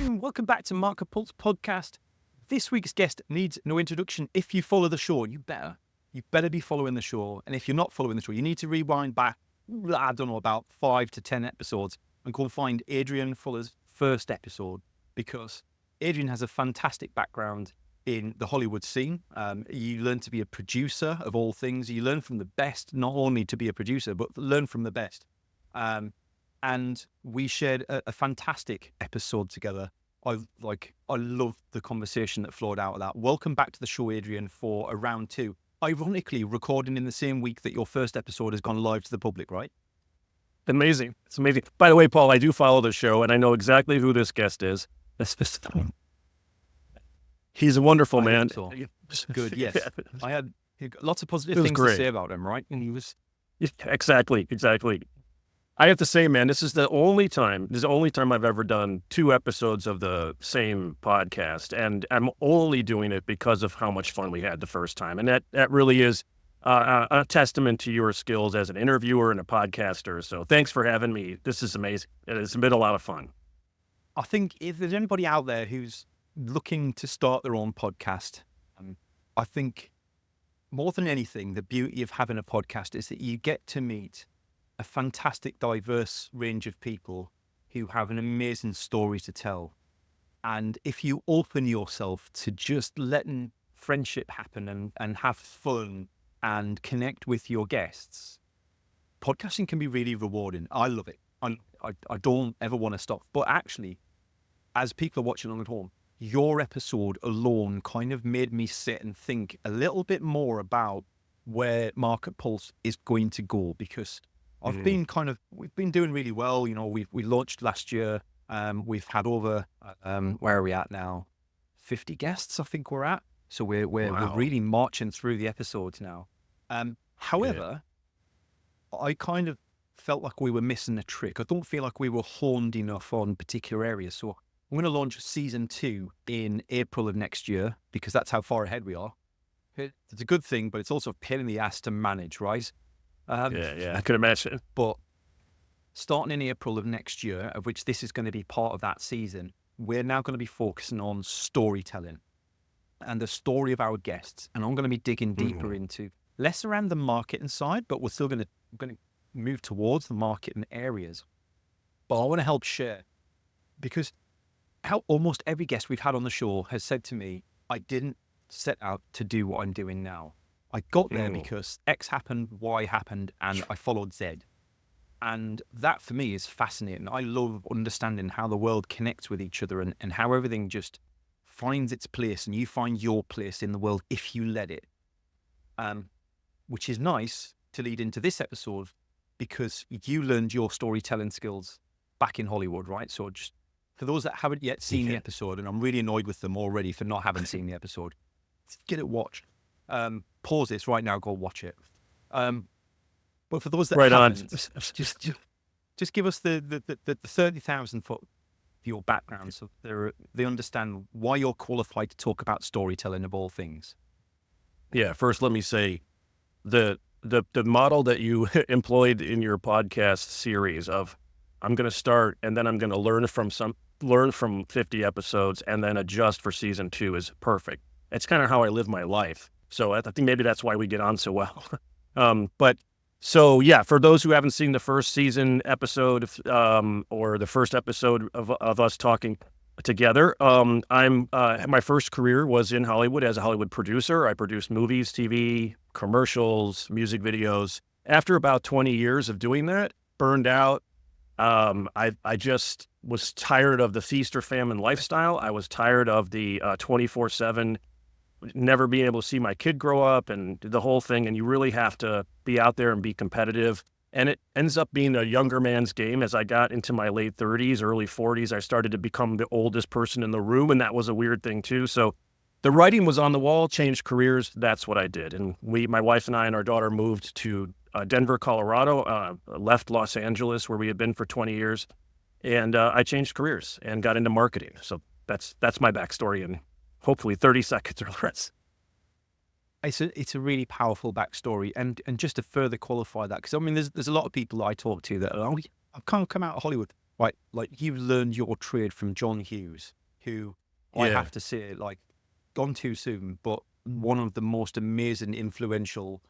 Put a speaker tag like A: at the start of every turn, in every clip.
A: Welcome back to MarketPulse podcast. This week's guest needs no introduction. If you follow the show, you better be following the show. And if you're not following the show, you need to rewind back, I don't know, about 5 to 10 episodes and go and find Adrian Fulle's first episode, because Adrian has a fantastic background in the Hollywood scene. You learn to be a producer of all things. You learn from the best, not only to be a producer, but learn from the best. And we shared a fantastic episode together. I loved the conversation that flowed out of that. Welcome back to the show, Adrian, for a round 2. Ironically, recording in the same week that your first episode has gone live to the public, right?
B: Amazing. It's amazing. By the way, Paul, I do follow the show, and I know exactly who this guest is. He's a wonderful man.
A: So. Good, yes. I had lots of positive things to say about him, right? And he was...
B: Exactly. I have to say, man, this is the only time I've ever done 2 episodes of the same podcast, and I'm only doing it because of how much fun we had the first time. And that really is a testament to your skills as an interviewer and a podcaster. So thanks for having me. This is amazing. It's been a lot of fun.
A: I think if there's anybody out there who's looking to start their own podcast, I think more than anything, the beauty of having a podcast is that you get to meet a fantastic, diverse range of people who have an amazing story to tell. And if you open yourself to just letting friendship happen and have fun and connect with your guests, podcasting can be really rewarding. I love it. I don't ever want to stop. But actually, as people are watching on at home, your episode alone kind of made me sit and think a little bit more about where MarketPulse is going to go, because we've been doing really well. You know, we launched last year. We've had over, where are we at now? 50 guests, I think we're at. So we're really marching through the episodes now. However, I kind of felt like we were missing a trick. I don't feel like we were honed enough on particular areas. So I'm going to launch season 2 in April of next year, because that's how far ahead we are. It's a good thing, but it's also a pain in the ass to manage, right?
B: I could imagine.
A: But starting in April of next year, of which this is going to be part of that season, we're now going to be focusing on storytelling and the story of our guests. And I'm going to be digging deeper into less around the marketing side, but we're still going to move towards the marketing areas. But I want to help share, because how almost every guest we've had on the show has said to me, I didn't set out to do what I'm doing now. I got there because X happened, Y happened, and I followed Z. And that for me is fascinating. I love understanding how the world connects with each other and how everything just finds its place, and you find your place in the world if you let it. Which is nice to lead into this episode, because you learned your storytelling skills back in Hollywood, right? So just for those that haven't yet seen the episode, and I'm really annoyed with them already for not having seen the episode, get it watched. Pause this right now, go watch it. But for those that haven't, just give us the 30,000 foot your background, so they understand why you're qualified to talk about storytelling of all things.
B: Yeah, first let me say the model that you employed in your podcast series of I'm going to start and then I'm going to learn from 50 episodes and then adjust for season 2 is perfect. It's kind of how I live my life. So I think maybe that's why we get on so well. For those who haven't seen the first season episode or the first episode of us talking together, my first career was in Hollywood as a Hollywood producer. I produced movies, TV, commercials, music videos. After about 20 years of doing that, burned out. I just was tired of the feast or famine lifestyle. I was tired of the 24/7 never being able to see my kid grow up and the whole thing. And you really have to be out there and be competitive. And it ends up being a younger man's game. As I got into my late 30s, early 40s, I started to become the oldest person in the room. And that was a weird thing too. So the writing was on the wall, changed careers. That's what I did. And my wife and I and our daughter moved to Denver, Colorado, left Los Angeles where we had been for 20 years. And I changed careers and got into marketing. So that's my backstory in hopefully 30 seconds or less.
A: It's a really powerful backstory, and just to further qualify that, because I mean, there's a lot of people I talk to that are, I can't come out of Hollywood. right? Like you've learned your trade from John Hughes, who I
B: Yeah.
A: have to say, like, gone too soon, but one of the most amazing, influential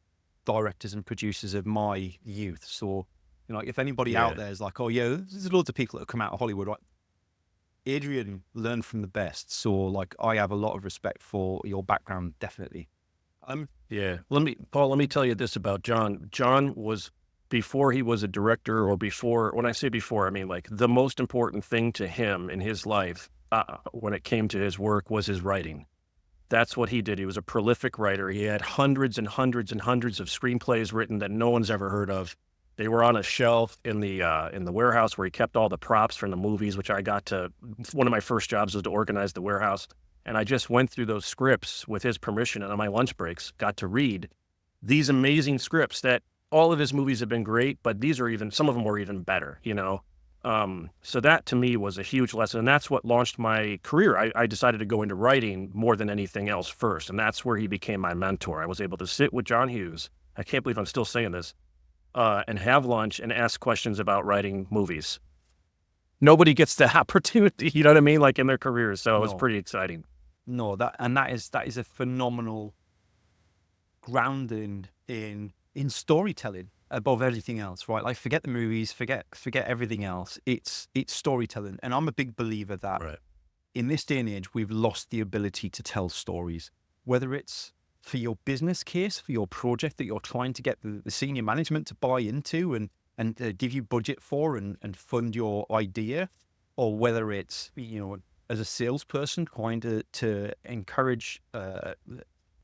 A: directors and producers of my youth. So, if anybody out
B: Yeah.
A: there is like, oh yeah, there's loads of people that have come out of Hollywood, right? Adrian learned from the best. So, like, I have a lot of respect for your background, definitely.
B: Yeah. Let me tell you this about John. John was, before he was a director, or before, when I say before, I mean like the most important thing to him in his life, when it came to his work, was his writing. That's what he did. He was a prolific writer. He had hundreds and hundreds and hundreds of screenplays written that no one's ever heard of. They were on a shelf in the warehouse where he kept all the props from the movies, which I got to. One of my first jobs was to organize the warehouse, and I just went through those scripts with his permission, and on my lunch breaks, got to read these amazing scripts that all of his movies have been great, but these are even, some of them were even better, you know? So that to me was a huge lesson. And that's what launched my career. I decided to go into writing more than anything else first. And that's where he became my mentor. I was able to sit with John Hughes. I can't believe I'm still saying this, and have lunch and ask questions about writing movies. Nobody gets the opportunity, you know what I mean? Like in their careers. So it was
A: No,
B: pretty exciting.
A: no, that is a phenomenal grounding in storytelling above everything else, right? Like forget the movies, forget everything else. It's storytelling, and I'm a big believer that
B: Right.
A: in this day and age we've lost the ability to tell stories, whether it's for your business case, for your project that you're trying to get the senior management to buy into and give you budget for and fund your idea, or whether it's as a salesperson trying to encourage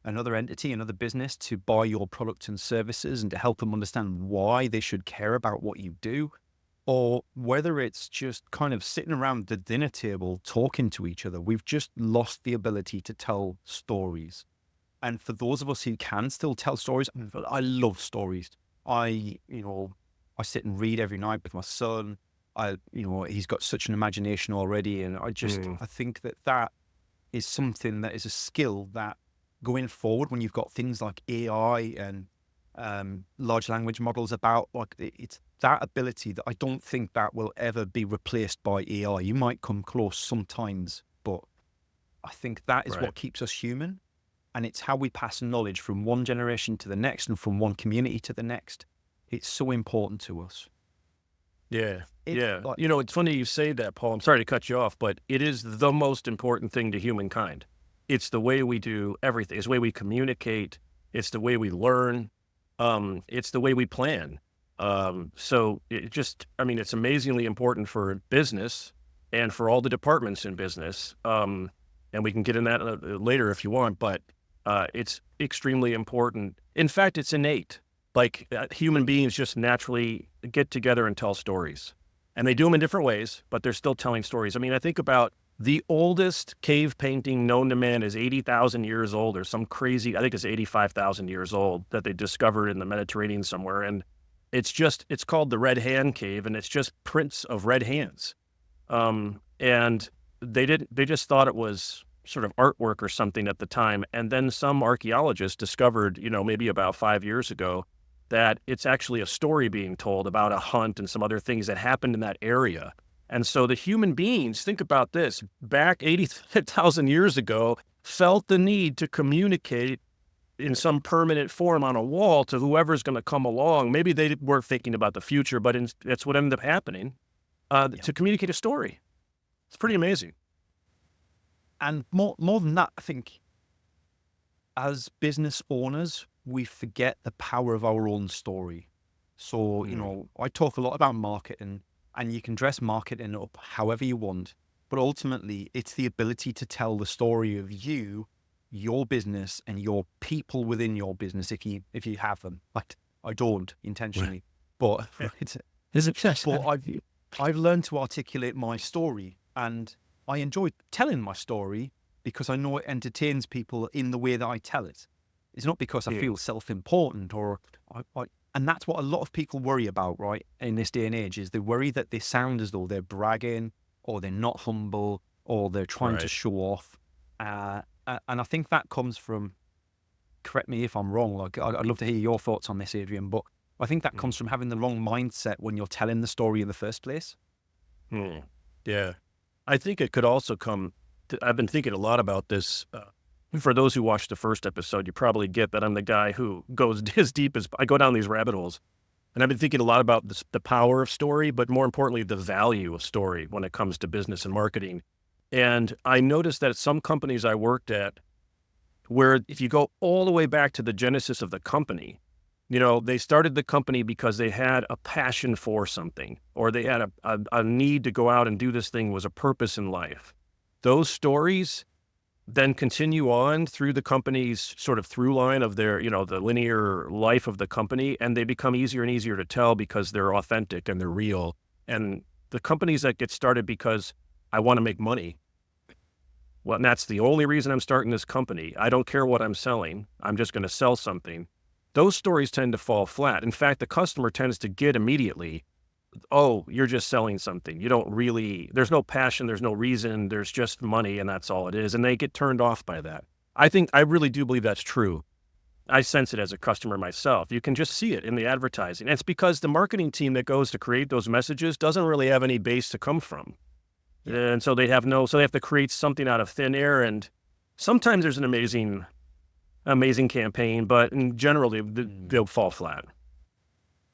A: another entity, another business to buy your products and services and to help them understand why they should care about what you do, or whether it's just kind of sitting around the dinner table talking to each other. We've just lost the ability to tell stories. And for those of us who can still tell stories, I love stories. I, I sit and read every night with my son. He's got such an imagination already. And I think that is something that is a skill that going forward, when you've got things like AI and large language models about, like, it's that ability that I don't think that will ever be replaced by AI. You might come close sometimes, but I think that is
B: Right.
A: what keeps us human. And it's how we pass knowledge from one generation to the next and from one community to the next. It's so important to us.
B: Yeah.
A: It's
B: Yeah.
A: like,
B: You know, it's funny you say that, Paul. I'm sorry to cut you off, but it is the most important thing to humankind. It's the way we do everything. It's the way we communicate. It's the way we learn. It's the way we plan. So it just, I mean, it's amazingly important for business and for all the departments in business. And we can get in that later if you want, but it's extremely important. In fact, it's innate. Like human beings just naturally get together and tell stories, and they do them in different ways, but they're still telling stories. I mean, I think about the oldest cave painting known to man is 80,000 years old, or some crazy, I think it's 85,000 years old, that they discovered in the Mediterranean somewhere. And it's called the Red Hand Cave, and it's just prints of red hands. And they just thought it was sort of artwork or something at the time. And then some archaeologists discovered, maybe about 5 years ago, that it's actually a story being told about a hunt and some other things that happened in that area. And so the human beings, think about this, back 80,000 years ago, felt the need to communicate in some permanent form on a wall to whoever's going to come along. Maybe they weren't thinking about the future, but that's what ended up happening, to communicate a story. It's pretty amazing.
A: and more than that, I think as business owners, we forget the power of our own story. So, I talk a lot about marketing, and you can dress marketing up however you want, but ultimately it's the ability to tell the story of you, your business, and your people within your business if you have them. Like, I don't intentionally, but I've learned to articulate my story, and I enjoy telling my story because I know it entertains people in the way that I tell it. It's not because I feel self-important and that's what a lot of people worry about, right? In this day and age, is they worry that they sound as though they're bragging, or they're not humble, or they're trying to show off. And I think that comes from, correct me if I'm wrong, like I'd love to hear your thoughts on this, Adrian, but I think that comes from having the wrong mindset when you're telling the story in the first place.
B: Hmm. Yeah. I think it could also come, I've been thinking a lot about this. For those who watched the first episode, you probably get that I'm the guy who goes as deep as I go down these rabbit holes. And I've been thinking a lot about this, the power of story, but more importantly, the value of story when it comes to business and marketing. And I noticed that at some companies I worked at, where if you go all the way back to the genesis of the company, they started the company because they had a passion for something, or they had a need to go out and do this thing, was a purpose in life. Those stories then continue on through the company's sort of through line of their, the linear life of the company, and they become easier and easier to tell because they're authentic and they're real. And the companies that get started because I want to make money, well, and that's the only reason I'm starting this company. I don't care what I'm selling. I'm just going to sell something. Those stories tend to fall flat. In fact, the customer tends to get immediately, oh, you're just selling something. You don't really, there's no passion, there's no reason, there's just money, and that's all it is. And they get turned off by that. I really do believe that's true. I sense it as a customer myself. You can just see it in the advertising. And it's because the marketing team that goes to create those messages doesn't really have any base to come from. And so they have to create something out of thin air. And sometimes there's an amazing campaign, but in general, they'll fall flat.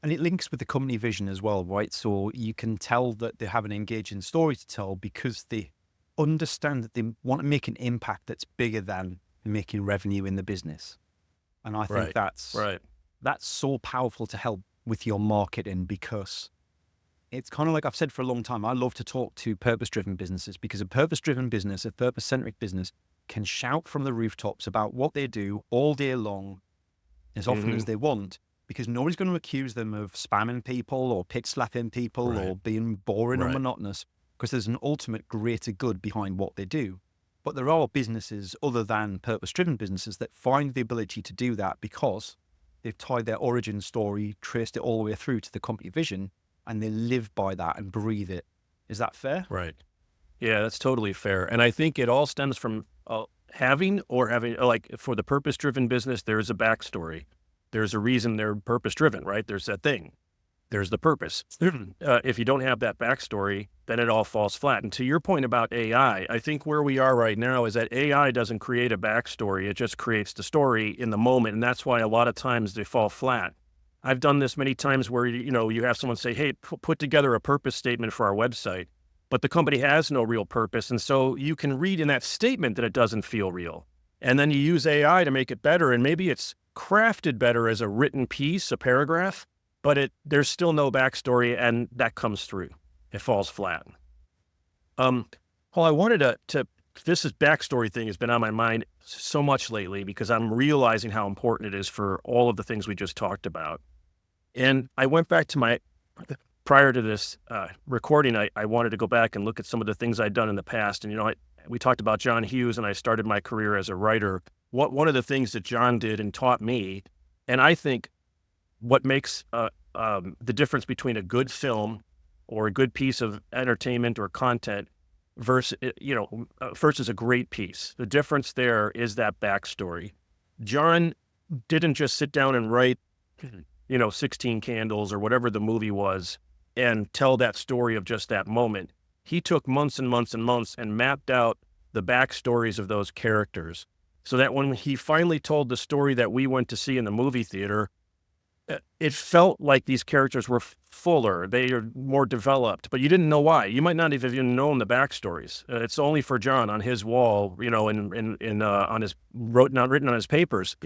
A: And it links with the company vision as well, right? So you can tell that they have an engaging story to tell because they understand that they want to make an impact that's bigger than making revenue in the business. And I think that's so powerful to help with your marketing, because it's kind of like I've said for a long time, I love to talk to purpose-driven businesses, because a purpose-driven business, a purpose-centric business, can shout from the rooftops about what they do all day long, as often as they want, because nobody's going to accuse them of spamming people or pitch slapping people or being boring or monotonous, because there's an ultimate greater good behind what they do. But there are businesses other than purpose-driven businesses that find the ability to do that because they've tied their origin story, traced it all the way through to the company vision, and they live by that and breathe it. Is that fair?
B: Right. Yeah, that's totally fair. And I think it all stems from having, like for the purpose-driven business, there's a backstory. There's a reason they're purpose-driven, right? There's that thing. There's the purpose. If you don't have that backstory, then it all falls flat. And to your point about AI, I think where we are right now is that AI doesn't create a backstory. It just creates the story in the moment. And that's why a lot of times they fall flat. I've done this many times where, you have someone say, hey, put together a purpose statement for our website, but the company has no real purpose. And so you can read in that statement that it doesn't feel real. And then you use AI to make it better. And maybe it's crafted better as a written piece, a paragraph, but there's still no backstory, and that comes through. It falls flat. Paul, I wanted to this backstory thing has been on my mind so much lately because I'm realizing how important it is for all of the things we just talked about. And I went back to prior to this recording, I wanted to go back and look at some of the things I'd done in the past. And, we talked about John Hughes, and I started my career as a writer. One of the things that John did and taught me, and I think what makes the difference between a good film or a good piece of entertainment or content versus a great piece. The difference there is that backstory. John didn't just sit down and write, 16 Candles or whatever the movie was and tell that story of just that moment. He took months and months and months and mapped out the backstories of those characters so that when he finally told the story that we went to see in the movie theater, it felt like these characters were fuller, they are more developed, but you didn't know why. You might not have even known the backstories. It's only for John on his wall, on his written on his papers.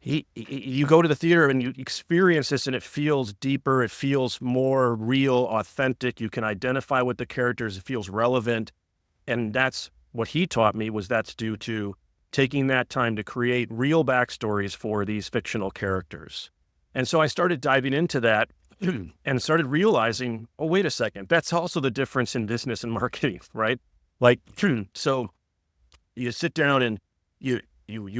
B: You go to the theater and you experience this, and it feels deeper. It feels more real, authentic. You can identify with the characters. It feels relevant, and that's what he taught me. That's due to taking that time to create real backstories for these fictional characters. And so I started diving into that and started realizing, oh, wait a second, that's also the difference in business and marketing, right? Like, so you sit down and you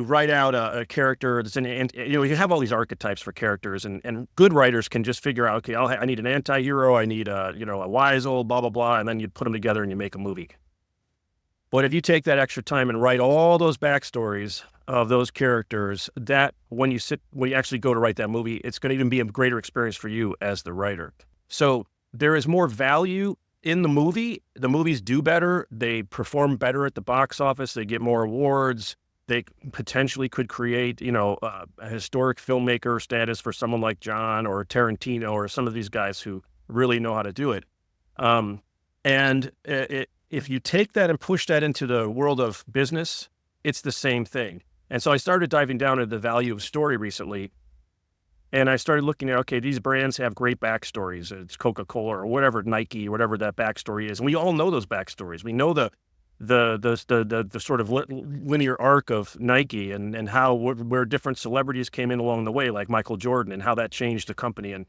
B: write out a character, and you have all these archetypes for characters, and good writers can just figure out, okay, I need an anti-hero, I need a wise old blah, blah, blah, and then you put them together and you make a movie. But if you take that extra time and write all those backstories of those characters, that when you actually go to write that movie, it's going to even be a greater experience for you as the writer. So there is more value in the movies do better. They perform better at the box office. They get more awards. They potentially could create, a historic filmmaker status for someone like John or Tarantino or some of these guys who really know how to do it. If you take that and push that into the world of business, it's the same thing. And so I started diving down into the value of story recently. And I started looking at, okay, these brands have great backstories. It's Coca-Cola or whatever, Nike, or whatever that backstory is. And we all know those backstories. We know the sort of linear arc of Nike and how where different celebrities came in along the way, like Michael Jordan, and how that changed the company. And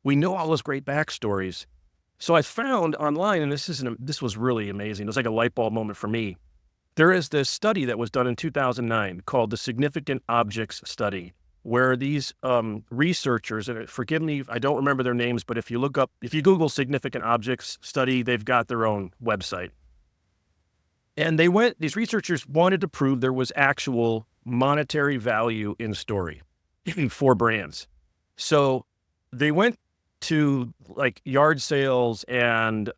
B: we know all those great backstories. So I found online, and this was really amazing. It was like a light bulb moment for me. There is this study that was done in 2009 called the Significant Objects Study, where these researchers, and forgive me, I don't remember their names, but if you Google Significant Objects Study, they've got their own website. And these researchers wanted to prove there was actual monetary value in story for brands. So they went to like yard sales and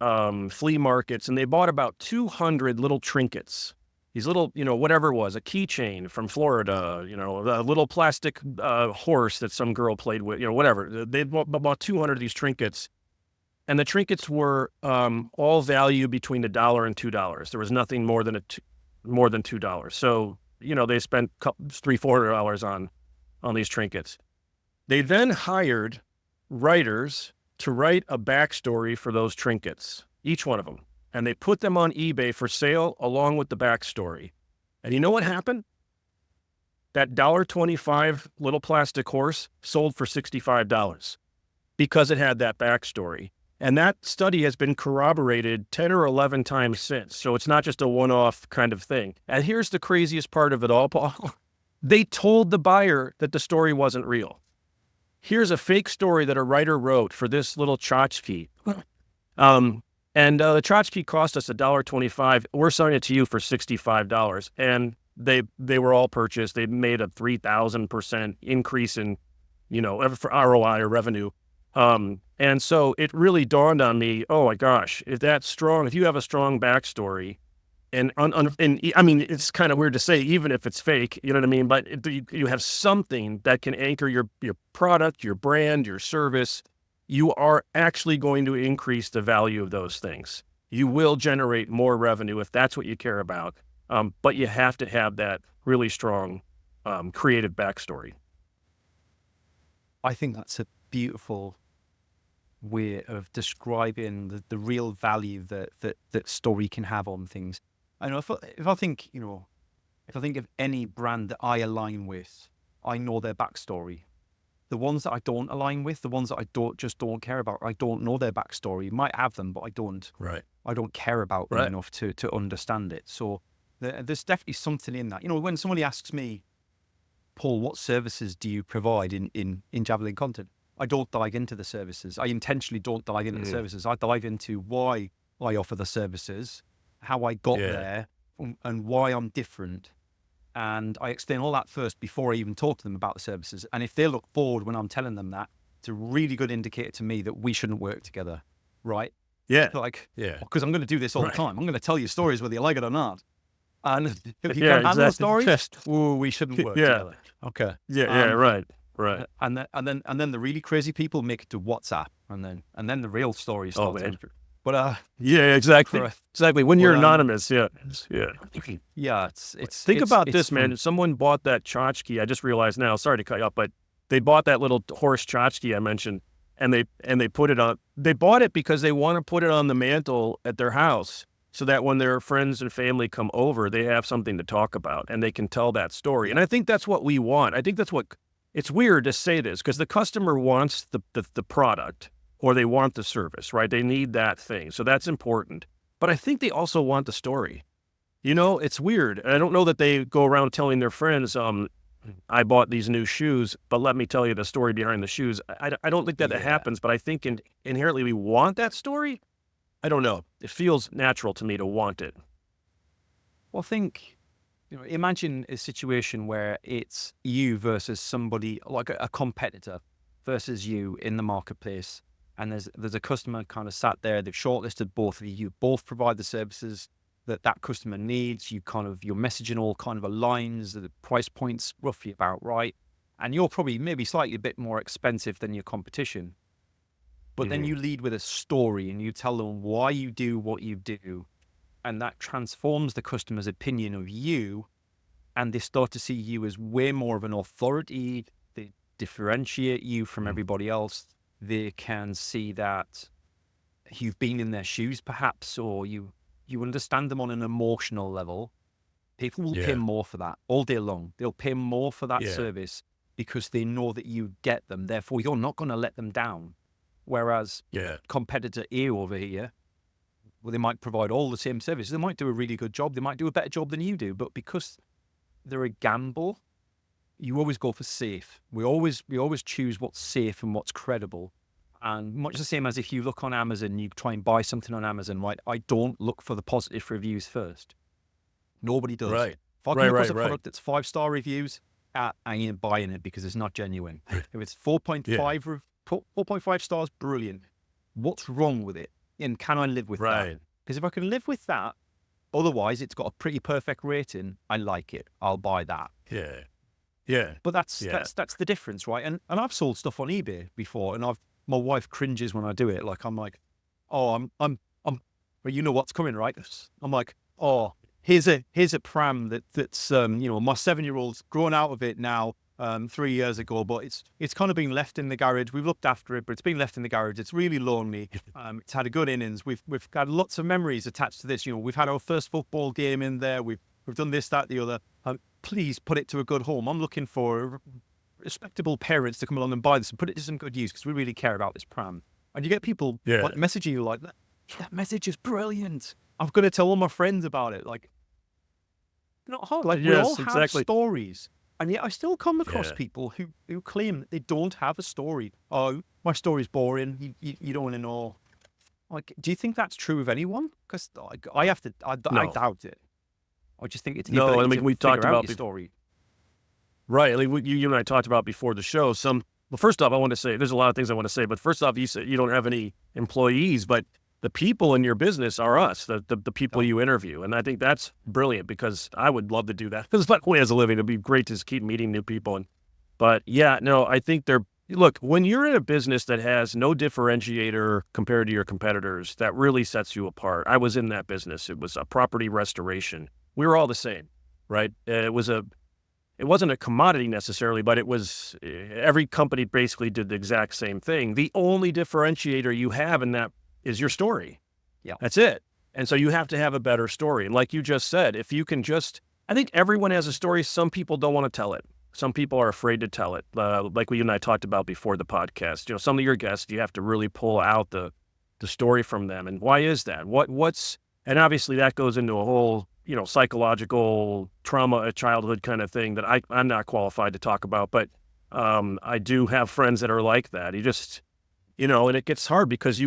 B: flea markets, and they bought about 200 little trinkets. These little, whatever it was, a keychain from Florida, a little plastic horse that some girl played with, whatever. They bought 200 of these trinkets. And the trinkets were all value between $1 and $2. There was nothing more than $2. So, they spent $300-$400 on these trinkets. They then hired writers to write a backstory for those trinkets, each one of them. And they put them on eBay for sale along with the backstory. And you know what happened? That $1.25 little plastic horse sold for $65 because it had that backstory. And that study has been corroborated 10 or 11 times since. So it's not just a one-off kind of thing. And here's the craziest part of it all, Paul. They told the buyer that the story wasn't real. Here's a fake story that a writer wrote for this little tchotchke. And the tchotchke cost us $1.25. We're selling it to you for $65. And they were all purchased. They made a 3,000% increase in, for ROI or revenue. And so it really dawned on me, oh my gosh, if you have a strong backstory, and I mean, it's kind of weird to say, even if it's fake, you know what I mean? But you have something that can anchor your product, your brand, your service, you are actually going to increase the value of those things. You will generate more revenue if that's what you care about. But you have to have that really strong creative backstory.
A: I think that's a beautiful way of describing the real value that story can have on things. I know if I think of any brand that I align with, I know their backstory. The ones that I don't align with, the ones that I don't care about, I don't know their backstory. Might have them, but I don't.
B: Right.
A: I don't care about them enough to understand it. So there's definitely something in that. When somebody asks me, Paul, what services do you provide in Javelin content? I don't dive into the services. I intentionally don't dive into the services. I dive into why I offer the services, how I got there, and why I'm different. And I explain all that first before I even talk to them about the services. And if they look bored when I'm telling them that, it's a really good indicator to me that we shouldn't work together, right?
B: Yeah.
A: Because I'm going to do this all the time. I'm going to tell you stories whether you like it or not. And if you can't handle the stories, we shouldn't work together. Okay.
B: Right.
A: And then the really crazy people make it to WhatsApp, and then the real story starts. But
B: exactly. When you're anonymous,
A: it's
B: think about this,
A: fun.
B: man. Someone bought that tchotchke. I just realized now. Sorry to cut you up, but they bought that little horse tchotchke I mentioned, and they put it on. They bought it because they want to put it on the mantle at their house, so that when their friends and family come over, they have something to talk about and they can tell that story. And I think that's what we want. I think that's what. It's weird to say this because the customer wants the product. Or they want the service, right? They need that thing. So that's important. But I think they also want the story. It's weird. I don't know that they go around telling their friends, I bought these new shoes, but let me tell you the story behind the shoes. I don't think that happens, but I think inherently we want that story. I don't know. It feels natural to me to want it.
A: Well, imagine a situation where it's you versus somebody, like a competitor versus you in the marketplace. and there's a customer kind of sat there, they've shortlisted both of you, you both provide the services that customer needs, your messaging all kind of aligns, the price point's roughly about right, and you're probably maybe slightly a bit more expensive than your competition. But then you lead with a story and you tell them why you do what you do, and that transforms the customer's opinion of you, and they start to see you as way more of an authority. They differentiate you from everybody else. They can see that you've been in their shoes, perhaps, or you understand them on an emotional level. People will pay more for that all day long. They'll pay more for that service because they know that you get them. Therefore, you're not going to let them down. Whereas competitor A over here, well, they might provide all the same services. They might do a really good job. They might do a better job than you do. But because they're a gamble, you always go for safe. We always choose what's safe and what's credible. And much the same as if you look on Amazon, you try and buy something on Amazon, right? I don't look for the positive reviews first. Nobody does.
B: Right.
A: If I come across a product that's 5-star reviews, I ain't buying it because it's not genuine. If it's 4.5 stars, brilliant. What's wrong with it? And can I live with that? Because if I can live with that, otherwise it's got a pretty perfect rating, I like it. I'll buy that.
B: Yeah.
A: But that's the difference, right? And I've sold stuff on eBay before, and my wife cringes when I do it. Like I'm like, oh, I'm well, you know what's coming, right? I'm like, oh, here's a pram that's my 7-year-old's grown out of it now 3 years ago, but it's kind of been left in the garage. We've looked after it, but it's been left in the garage. It's really lonely. It's had a good innings. We've got lots of memories attached to this. We've had our first football game in there. We've done this, that, the other. Please put it to a good home. I'm looking for respectable parents to come along and buy this and put it to some good use because we really care about this pram. And you get people like messaging you like, that message is brilliant. I'm going to tell all my friends about it. Like, not hard. Like, we all have stories. And yet I still come across people who claim that they don't have a story. Oh, my story's boring. You don't want to know. Like, do you think that's true of anyone? Because I doubt it. I just think it's the ability to
B: we talked
A: figure
B: about
A: out your story.
B: Right. Like you and I talked about before the show. Well, first off, I want to say there's a lot of things I want to say. But first off, you said you don't have any employees, but the people in your business are us, the people you interview. And I think that's brilliant because I would love to do that. Because by the way, as a living, it'd be great to just keep meeting new people. But I think look, when you're in a business that has no differentiator compared to your competitors, that really sets you apart. I was in that business. It was a property restoration. We were all the same, right? It wasn't a commodity necessarily, but it was, every company basically did the exact same thing. The only differentiator you have in that is your story.
A: Yeah.
B: That's it. And so you have to have a better story. And like you just said, if you can I think everyone has a story. Some people don't want to tell it. Some people are afraid to tell it. Like you and I talked about before the podcast, some of your guests, you have to really pull out the story from them. And why is that? And obviously that goes into a whole, psychological trauma, a childhood kind of thing that I'm not qualified to talk about, but I do have friends that are like that. You just, and it gets hard because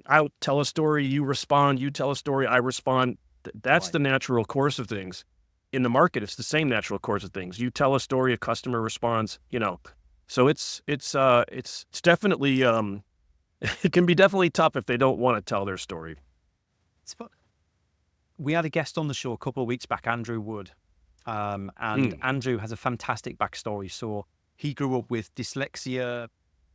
B: I'll tell a story, you respond, you tell a story, I respond. That's the natural course of things. In the market, it's the same natural course of things. You tell a story, a customer responds, So it's definitely, it can be definitely tough if they don't want to tell their story.
A: We had a guest on the show a couple of weeks back, Andrew Wood. And Andrew has a fantastic backstory. So he grew up with dyslexia,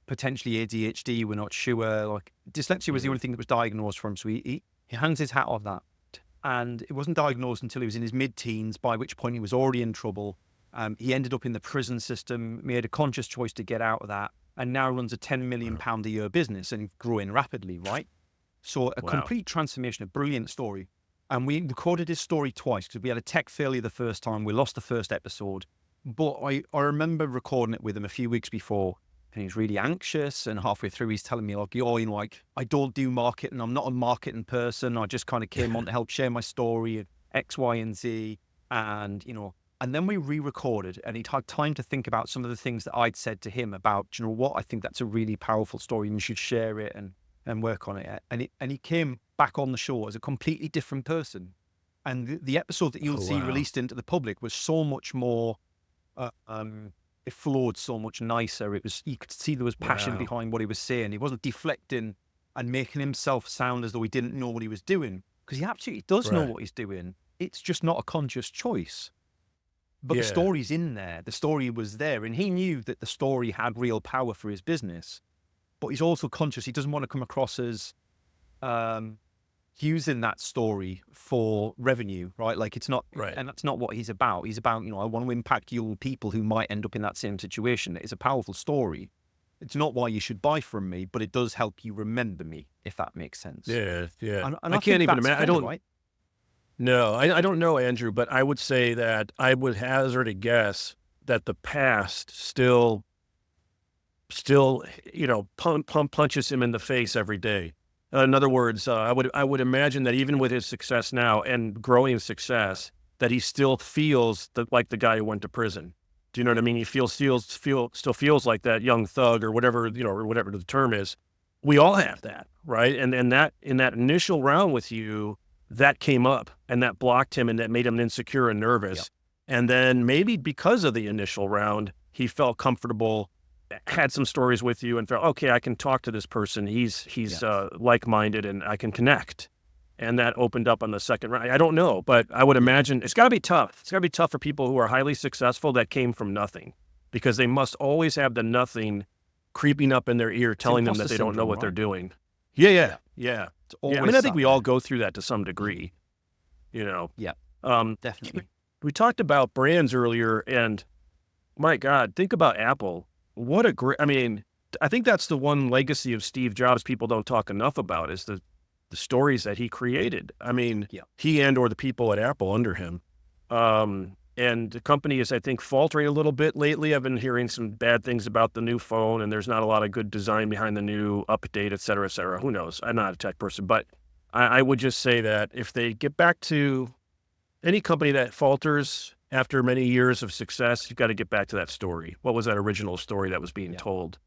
A: potentially ADHD, we're not sure. Like, dyslexia was the only thing that was diagnosed for him. So he hangs his hat on that. And it wasn't diagnosed until he was in his mid-teens, by which point he was already in trouble. He ended up in the prison system, made a conscious choice to get out of that, and now runs a £10 million a year business and growing rapidly, right? So a complete transformation, a brilliant story. And we recorded his story twice because we had a tech failure the first time. We lost the first episode. But I remember recording it with him a few weeks before, and he was really anxious. And halfway through, he's telling me, I don't do marketing. I'm not a marketing person. I just kind of came on to help share my story and X, Y, and Z. And, and then we re-recorded, and he'd had time to think about some of the things that I'd said to him about, I think that's a really powerful story and you should share it and work on it. And he came back on the show as a completely different person. And the episode that you'll see released into the public was so much more it flowed so much nicer. You could see there was passion
B: Wow.
A: behind what he was saying. He wasn't deflecting and making himself sound as though he didn't know what he was doing, because he absolutely does know
B: Right.
A: what he's doing. It's just not a conscious choice. But the
B: Yeah.
A: story's in there. The story was there, and he knew that the story had real power for his business. But he's also conscious. He doesn't want to come across as using that story for revenue, right? Like, it's not,
B: Right.
A: and that's not what he's about. He's about, I want to impact young people who might end up in that same situation. It's a powerful story. It's not why you should buy from me, but it does help you remember me, if that makes sense.
B: Yeah. Yeah.
A: And
B: I
A: I
B: can't
A: think
B: even
A: that's
B: imagine. I
A: fair,
B: don't.
A: right?
B: No, I don't know, Andrew, but I would say that I would hazard a guess that the past still, punches him in the face every day. In other words, I would imagine that even with his success now and growing success, that he still feels like the guy who went to prison. Do you know what I mean? He still feels like that young thug or whatever, or whatever the term is. We all have that, right? And that in that initial round with you, that came up and that blocked him and that made him insecure and nervous.
A: Yep.
B: And then maybe because of the initial round, he felt comfortable, had some stories with you and felt, okay, I can talk to this person. He's like-minded and I can connect. And that opened up on the second round. I don't know, but I would imagine it's got to be tough. It's got to be tough for people who are highly successful that came from nothing, because they must always have the nothing creeping up in their ear telling them that they don't know what they're doing. Yeah.
A: It's always
B: I mean, I think
A: sat
B: we all
A: there.
B: go through that to some degree,
A: Yeah,
B: Um,
A: definitely.
B: we talked about brands earlier, and my God, think about Apple. What a great, I think that's the one legacy of Steve Jobs people don't talk enough about, is the stories that he created. I mean,
A: Yeah.
B: he and or the people at Apple under him. And the company is, I think, faltering a little bit lately. I've been hearing some bad things about the new phone, and there's not a lot of good design behind the new update, et cetera, et cetera. Who knows? I'm not a tech person, but I would just say that if they get back to any company that falters after many years of success, you've got to get back to that story. What was that original story that was being told?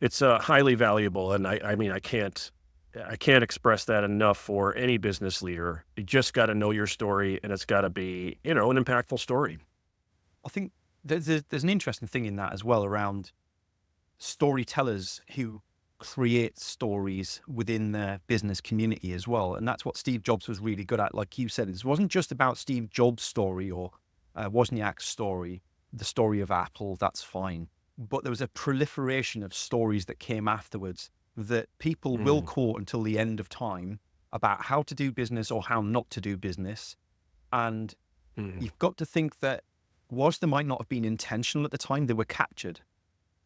B: It's highly valuable, and I can't express that enough for any business leader. You just got to know your story, and it's got to be, an impactful story.
A: I think there's an interesting thing in that as well, around storytellers who create stories within their business community as well. And that's what Steve Jobs was really good at. Like you said, it wasn't just about Steve Jobs' story or Wozniak's story, the story of Apple, that's fine. But there was a proliferation of stories that came afterwards that people will quote until the end of time about how to do business or how not to do business. And you've got to think that whilst they might not have been intentional at the time, they were captured.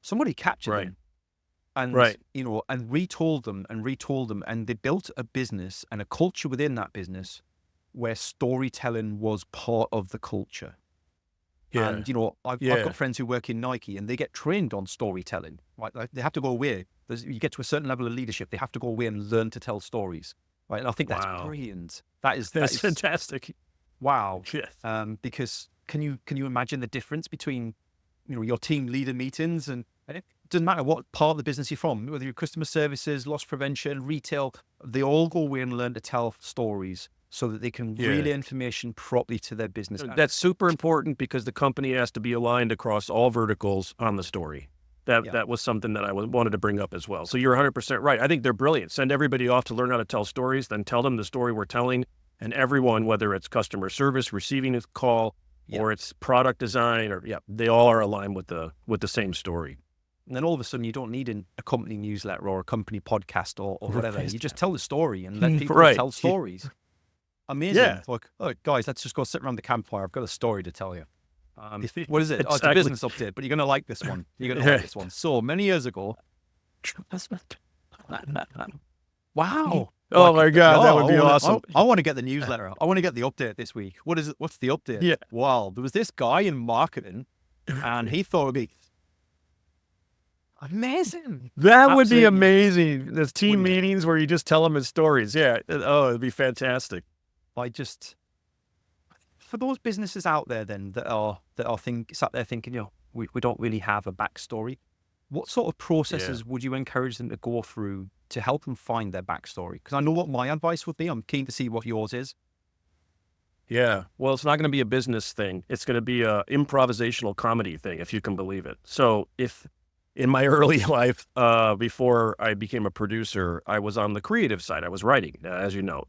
A: Somebody captured them. And, and retold them, and they built a business and a culture within that business where storytelling was part of the culture.
B: Yeah.
A: And, I've got friends who work in Nike, and they get trained on storytelling, right? Like, they have to go away. You get to a certain level of leadership, they have to go away and learn to tell stories, right? And I think that's brilliant. That's
B: fantastic.
A: Wow.
B: Yes.
A: Because can you imagine the difference between, your team leader meetings, and it doesn't matter what part of the business you're from, whether you're customer services, loss prevention, retail, they all go away and learn to tell stories so that they can relay information properly to their business.
B: That's super important, because the company has to be aligned across all verticals on the story. That was something that I wanted to bring up as well. So you're 100% right. I think they're brilliant. Send everybody off to learn how to tell stories, then tell them the story we're telling. And everyone, whether it's customer service, receiving a call, or it's product design, or they all are aligned with the same story.
A: And then all of a sudden, you don't need a company newsletter or a company podcast or whatever. You just tell the story and let people tell stories. Amazing.
B: Yeah.
A: Like, oh, guys, let's just go sit around the campfire. I've got a story to tell you. What is it?
B: Exactly.
A: Oh, it's a business update, but you're going to like this one. You're going to like this one. So many years ago. Wow.
B: Oh my God, that would be awesome.
A: I want to get the newsletter. I want to get the update this week. What is it? What's the update?
B: Yeah.
A: Wow. There was this guy in marketing, and he thought it'd be amazing.
B: That would be amazing. There's team meetings where you just tell them his stories. Yeah. Oh, it'd be fantastic.
A: For those businesses out there then that are sat there thinking, we don't really have a backstory, what sort of processes would you encourage them to go through to help them find their backstory? Because I know what my advice would be. I'm keen to see what yours is.
B: Yeah. Well, it's not going to be a business thing. It's going to be a improvisational comedy thing, if you can believe it. So if in my early life, before I became a producer, I was on the creative side. I was writing, as you know.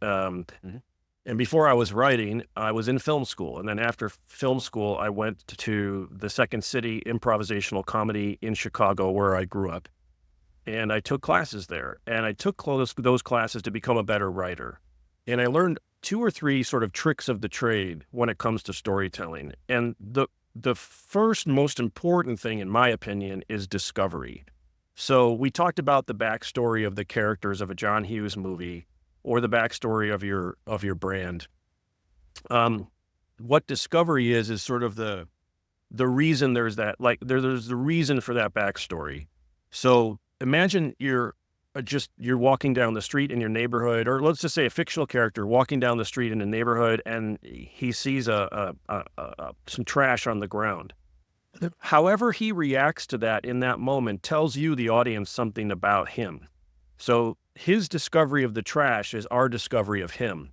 B: And before I was writing, I was in film school. And then after film school, I went to the Second City Improvisational Comedy in Chicago, where I grew up. And I took classes there. And I took those classes to become a better writer. And I learned 2 or 3 sort of tricks of the trade when it comes to storytelling. And the first most important thing, in my opinion, is discovery. So we talked about the backstory of the characters of a John Hughes movie, or the backstory of your brand. What discovery is sort of the reason there's that, like there's the reason for that backstory. So imagine you're walking down the street in your neighborhood, or let's just say a fictional character walking down the street in a neighborhood, and he sees some trash on the ground. However he reacts to that in that moment tells you, the audience, something about him. So his discovery of the trash is our discovery of him.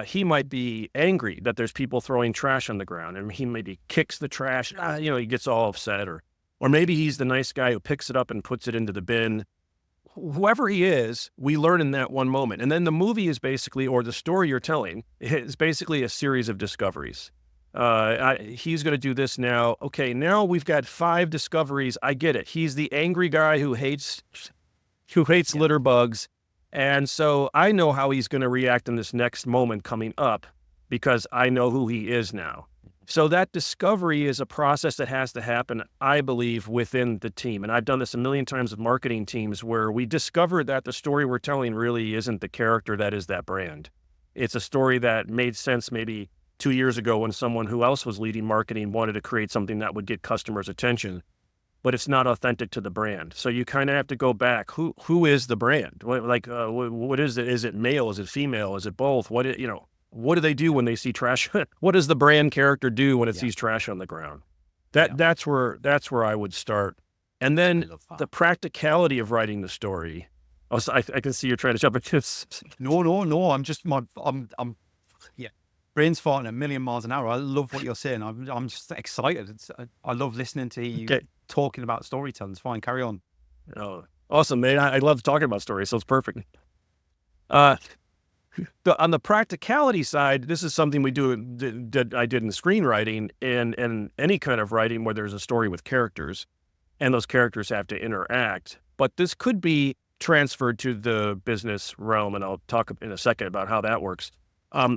B: He might be angry that there's people throwing trash on the ground, and he maybe kicks the trash. He gets all upset, or maybe he's the nice guy who picks it up and puts it into the bin. Whoever he is, we learn in that one moment. And then the movie is basically, or the story you're telling, is basically a series of discoveries. He's going to do this now. Okay, now we've got 5 discoveries. I get it. He's the angry guy who hates litter bugs. And so I know how he's going to react in this next moment coming up, because I know who he is now. So that discovery is a process that has to happen, I believe, within the team. And I've done this a million times with marketing teams, where we discover that the story we're telling really isn't the character that is that brand. It's a story that made sense maybe 2 years ago when someone who else was leading marketing wanted to create something that would get customers' attention, but it's not authentic to the brand. So you kind of have to go back. Who is the brand? What is it? Is it male? Is it female? Is it both? What do they do when they see trash? What does the brand character do when it sees trash on the ground? That's where I would start. And then the practicality of writing the story. Oh, so I can see you're trying to jump into.
A: No. I'm brain's farting a million miles an hour. I love what you're saying. I'm just excited. I love listening to you talking about storytelling. It's fine. Carry on.
B: Oh, awesome, man. I love talking about stories, so it's perfect. On the practicality side, this is something we do that I did in screenwriting and any kind of writing where there's a story with characters, and those characters have to interact. But this could be transferred to the business realm, and I'll talk in a second about how that works.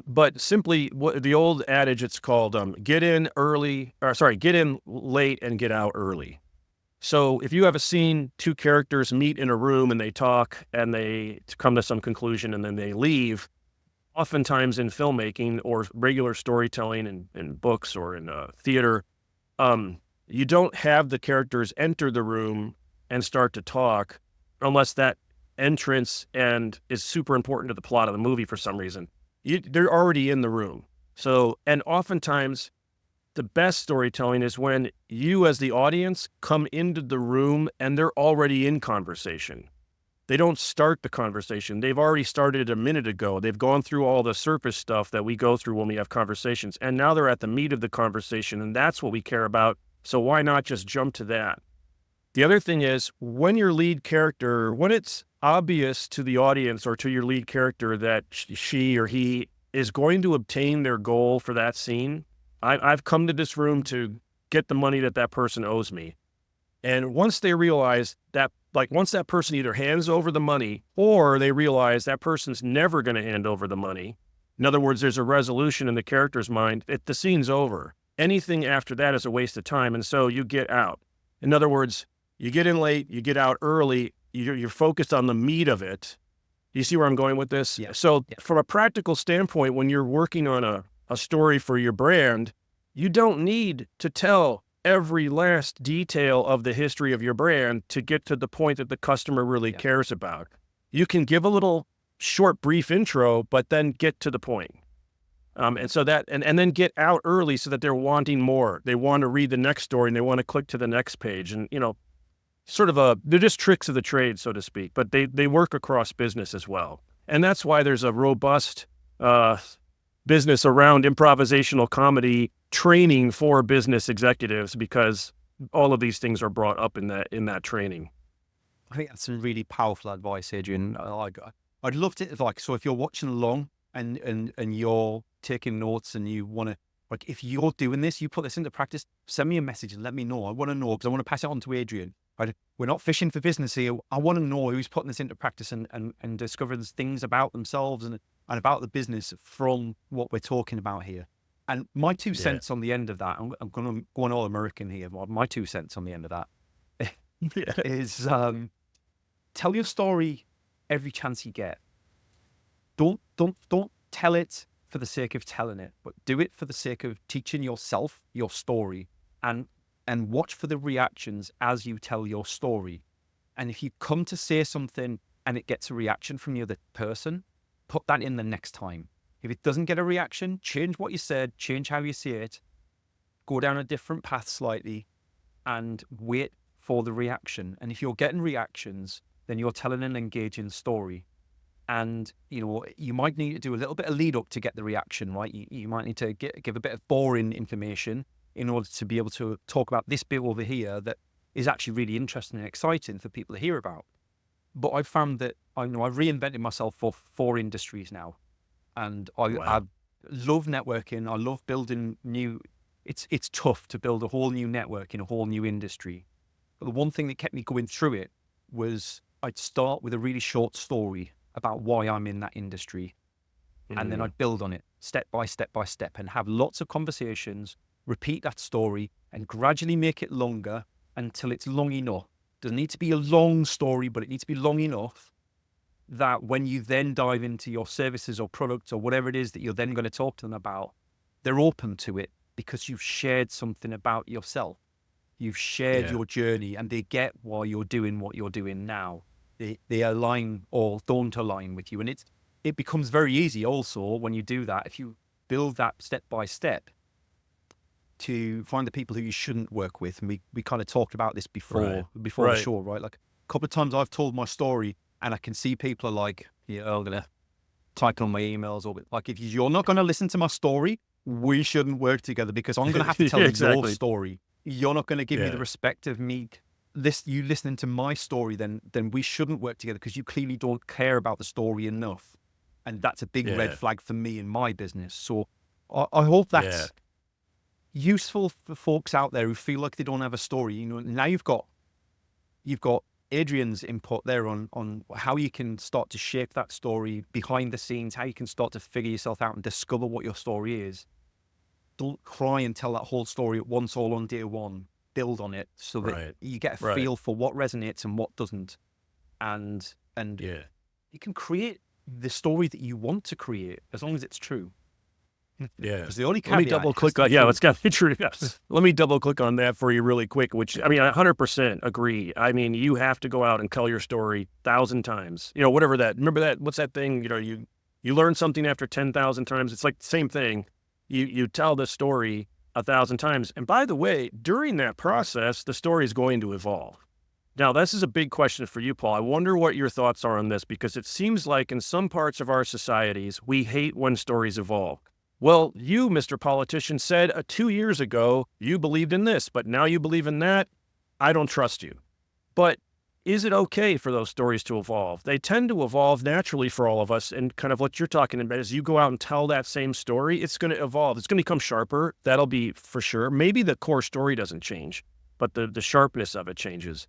B: But simply, the old adage, it's called get in late and get out early. So if you have a scene, 2 characters meet in a room and they talk and they come to some conclusion and then they leave, oftentimes in filmmaking or regular storytelling in books or in theater, you don't have the characters enter the room and start to talk unless that entrance is super important to the plot of the movie for some reason. They're already in the room. So, and oftentimes the best storytelling is when you as the audience come into the room and they're already in conversation. They don't start the conversation. They've already started a minute ago. They've gone through all the surface stuff that we go through when we have conversations. And now they're at the meat of the conversation, and that's what we care about. So why not just jump to that? The other thing is, when your lead character, when it's obvious to the audience or to your lead character that she or he is going to obtain their goal for that scene, I've come to this room to get the money that person owes me. And once they realize that, once that person either hands over the money or they realize that person's never going to hand over the money, in other words, there's a resolution in the character's mind, the scene's over. Anything after that is a waste of time, and so you get out. In other words, you get in late, you get out early, you're focused on the meat of it. You see where I'm going with this?
A: Yeah.
B: So from a practical standpoint, when you're working on a story for your brand, you don't need to tell every last detail of the history of your brand to get to the point that the customer really cares about. You can give a little short, brief intro, but then get to the point. And so that, and then get out early so that they're wanting more. They want to read the next story and they want to click to the next page. And, they're just tricks of the trade, so to speak, but they work across business as well. And that's why there's a robust business around improvisational comedy training for business executives, because all of these things are brought up in that training.
A: I think that's some really powerful advice, Adrian. I'd love to, like, so if you're watching along and you're taking notes and you want to, like, if you're doing this, you put this into practice, send me a message and let me know. I want to know, because I want to pass it on to Adrian. We're not fishing for business here. I want to know who's putting this into practice and discovering things about themselves and about the business from what we're talking about here. And my 2 cents on the end of that, I'm going to go on all American here. My 2 cents on the end of that is tell your story every chance you get. Don't tell it for the sake of telling it, but do it for the sake of teaching yourself your story, and watch for the reactions as you tell your story. And if you come to say something and it gets a reaction from the other person, put that in the next time. If it doesn't get a reaction, change what you said, change how you say it, go down a different path slightly, and wait for the reaction. And if you're getting reactions, then you're telling an engaging story. And, you might need to do a little bit of lead up to get the reaction, right? You might need to give a bit of boring information in order to be able to talk about this bit over here that is actually really interesting and exciting for people to hear about. But I've found that I've reinvented myself for 4 industries now. And I love networking. I love building new. It's tough to build a whole new network in a whole new industry. But the one thing that kept me going through it was I'd start with a really short story about why I'm in that industry. And then I'd build on it step by step by step and have lots of conversations, repeat that story and gradually make it longer until it's long enough. It doesn't need to be a long story, but it needs to be long enough that when you then dive into your services or products or whatever it is that you're then going to talk to them about, they're open to it because you've shared something about yourself. You've shared your journey, and they get why you're doing what you're doing now. They align or don't align with you. And it becomes very easy also when you do that, if you build that step by step, to find the people who you shouldn't work with. And we kind of talked about this before the show, right? Like a couple of times I've told my story and I can see people are like, I'm going to type on my emails, or like, if you're not going to listen to my story, we shouldn't work together because I'm going to have to tell your story. You're not going to give me the respect of me. You listening to my story, then we shouldn't work together because you clearly don't care about the story enough. And that's a big red flag for me in my business. So I hope that's useful for folks out there who feel like they don't have a story. Now you've got Adrian's input there on how you can start to shape that story behind the scenes, how you can start to figure yourself out and discover what your story is. Don't try and tell that whole story at once, all on day one. Build on it so that you get a feel for what resonates and what doesn't. And you can create the story that you want to create as long as it's true. Because the only caveat,
B: let me double click on it's got to be true. Yes. Let me double click on that for you really quick, which, I mean, I 100% agree. I mean, you have to go out and tell your story 1,000 times, whatever that, remember that, what's that thing, you learn something after 10,000 times. It's like the same thing. You tell the story 1,000 times. And by the way, during that process, the story is going to evolve. Now, this is a big question for you, Paul. I wonder what your thoughts are on this, because it seems like in some parts of our societies, we hate when stories evolve. Well, you, Mr. Politician, said 2 years ago you believed in this, but now you believe in that. I don't trust you. But is it okay for those stories to evolve? They tend to evolve naturally for all of us, and kind of what you're talking about is you go out and tell that same story, it's going to evolve. It's going to become sharper. That'll be for sure. Maybe the core story doesn't change, but the sharpness of it changes.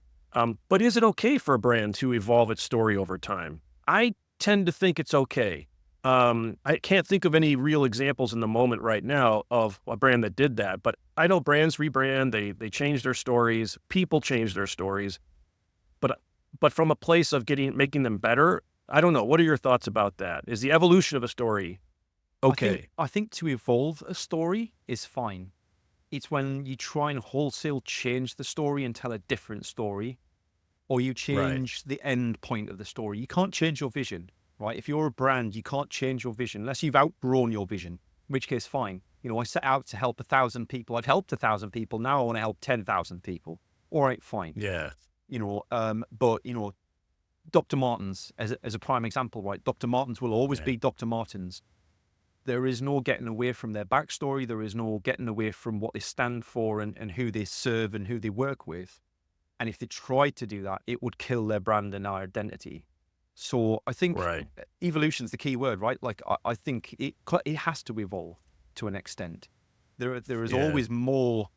B: But is it okay for a brand to evolve its story over time? I tend to think it's okay. I can't think of any real examples in the moment right now of a brand that did that, but I know brands rebrand, they change their stories, people change their stories, but from a place of making them better, I don't know. What are your thoughts about that? Is the evolution of a story okay?
A: I think to evolve a story is fine. It's when you try and wholesale change the story and tell a different story, or you change the end point of the story. You can't change your vision. Right? If you're a brand, you can't change your vision unless you've outgrown your vision, in which case, fine. I set out to help 1,000 people. I've helped 1,000 people. Now I want to help 10,000 people. All right, fine.
B: Yeah.
A: But Dr. Martens as a prime example, right? Dr. Martens will always be Dr. Martens. there is no getting away from their backstory. There is no getting away from what they stand for and who they serve and who they work with. And if they tried to do that, it would kill their brand and our identity. So I think evolution is the key word, right? Like I think it has to evolve to an extent. There is always more.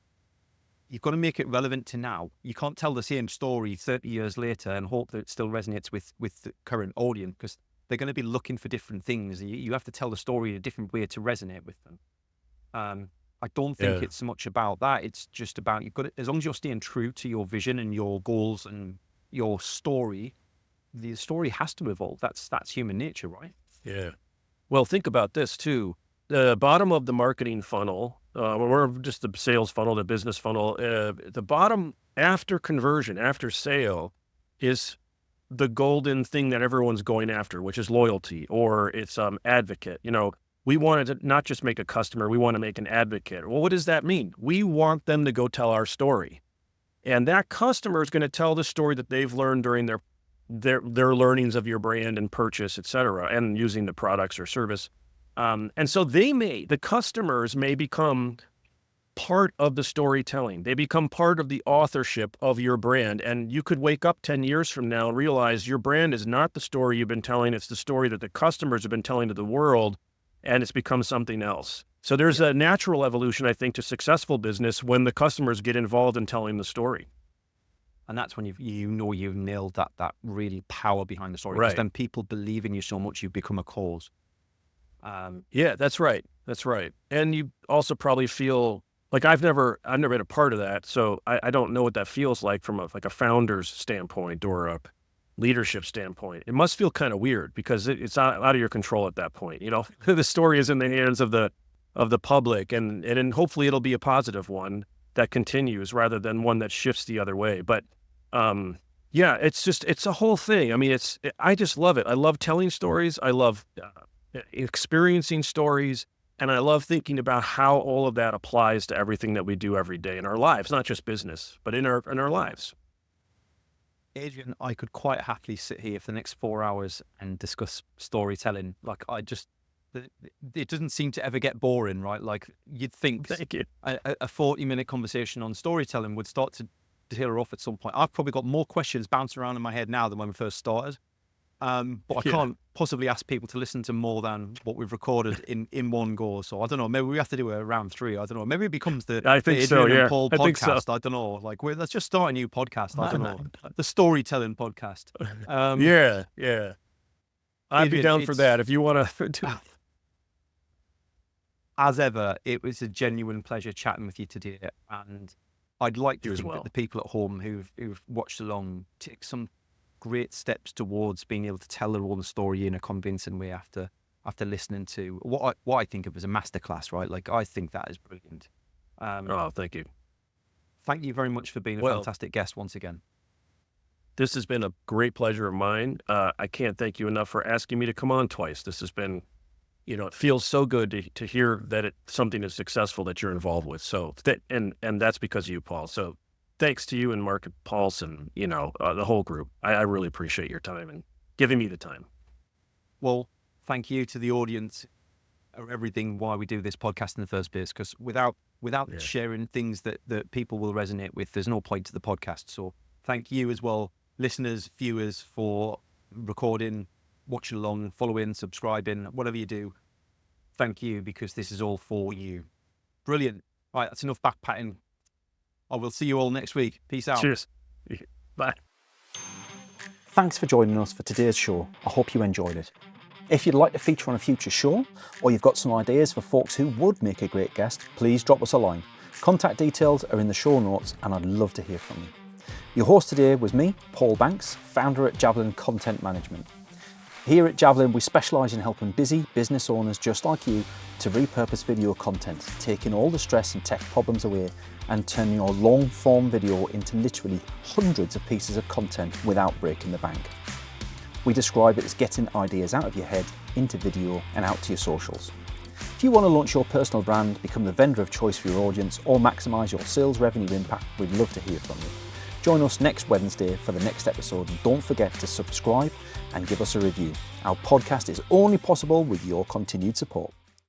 A: You've got to make it relevant to now. You can't tell the same story 30 years later and hope that it still resonates with the current audience, because they're going to be looking for different things. You have to tell the story in a different way to resonate with them. I don't think it's so much about that. It's just about, you've got to, as long as you're staying true to your vision and your goals and your story, the story has to evolve. That's human nature, right?
B: Yeah. Well, think about this too. The bottom of the marketing funnel, or just the sales funnel, the business funnel, the bottom after conversion, after sale, is the golden thing that everyone's going after, which is loyalty, or it's advocate. We want to not just make a customer, we want to make an advocate. Well, what does that mean? We want them to go tell our story. And that customer is going to tell the story that they've learned during their learnings of your brand and purchase, et cetera, and using the products or service. And so the customers may become part of the storytelling. They become part of the authorship of your brand. And you could wake up 10 years from now and realize your brand is not the story you've been telling. It's the story that the customers have been telling to the world, and it's become something else. So there's a natural evolution, I think, to successful business when the customers get involved in telling the story.
A: And that's when you've nailed that really power behind the story. Because then people believe in you so much, you become a cause.
B: Yeah, that's right. That's right. And you also probably feel like I've never been a part of that, so I don't know what that feels like from a founder's standpoint or a leadership standpoint. It must feel kind of weird because it's out of your control at that point. The story is in the hands of the public, and hopefully it'll be a positive one that continues rather than one that shifts the other way. But it's a whole thing. I mean, I just love it. I love telling stories. I love experiencing stories, and I love thinking about how all of that applies to everything that we do every day in our lives, not just business, but in our lives.
A: Adrian, I could quite happily sit here for the next 4 hours and discuss storytelling. Like it doesn't seem to ever get boring, right? Like you'd think a 40-minute conversation on storytelling would start to tailor off at some point. I've probably got more questions bouncing around in my head now than when we first started. But I can't possibly ask people to listen to more than what we've recorded in one go. So I don't know. Maybe we have to do a round 3. I don't know. Maybe it becomes the Adrian and Paul podcast. I don't know. Like let's just start a new podcast. I don't know. The storytelling podcast.
B: Yeah. I'd be down for that if you want to do it.
A: As ever, it was a genuine pleasure chatting with you today, and I'd like to think that the people at home who've watched along take some great steps towards being able to tell their own story in a convincing way after listening to what I think of as a masterclass, right? Like I think that is brilliant.
B: Thank you.
A: Thank you very much for being a fantastic guest once again.
B: This has been a great pleasure of mine. I can't thank you enough for asking me to come on twice. This has been, it feels so good to hear that something is successful that you're involved with. So and that's because of you, Paul. So thanks to you and MarketPulse and, the whole group. I really appreciate your time and giving me the time.
A: Well, thank you to the audience or everything why we do this podcast in the first place, because without sharing things that people will resonate with, there's no point to the podcast. So thank you as well, listeners, viewers, for recording, watching along, following, subscribing, whatever you do. Thank you, because this is all for you. Brilliant. Right, that's enough back patting. I will see you all next week. Peace out.
B: Cheers. Bye.
C: Thanks for joining us for today's show. I hope you enjoyed it. If you'd like to feature on a future show, or you've got some ideas for folks who would make a great guest, please drop us a line. Contact details are in the show notes, and I'd love to hear from you. Your host today was me, Paul Banks, founder at Javelin Content Management. Here at Javelin, we specialise in helping busy business owners just like you to repurpose video content, taking all the stress and tech problems away and turning your long-form video into literally hundreds of pieces of content without breaking the bank. We describe it as getting ideas out of your head into video and out to your socials. If you want to launch your personal brand, become the vendor of choice for your audience, or maximise your sales revenue impact, we'd love to hear from you. Join us next Wednesday for the next episode, and don't forget to subscribe and give us a review. Our podcast is only possible with your continued support.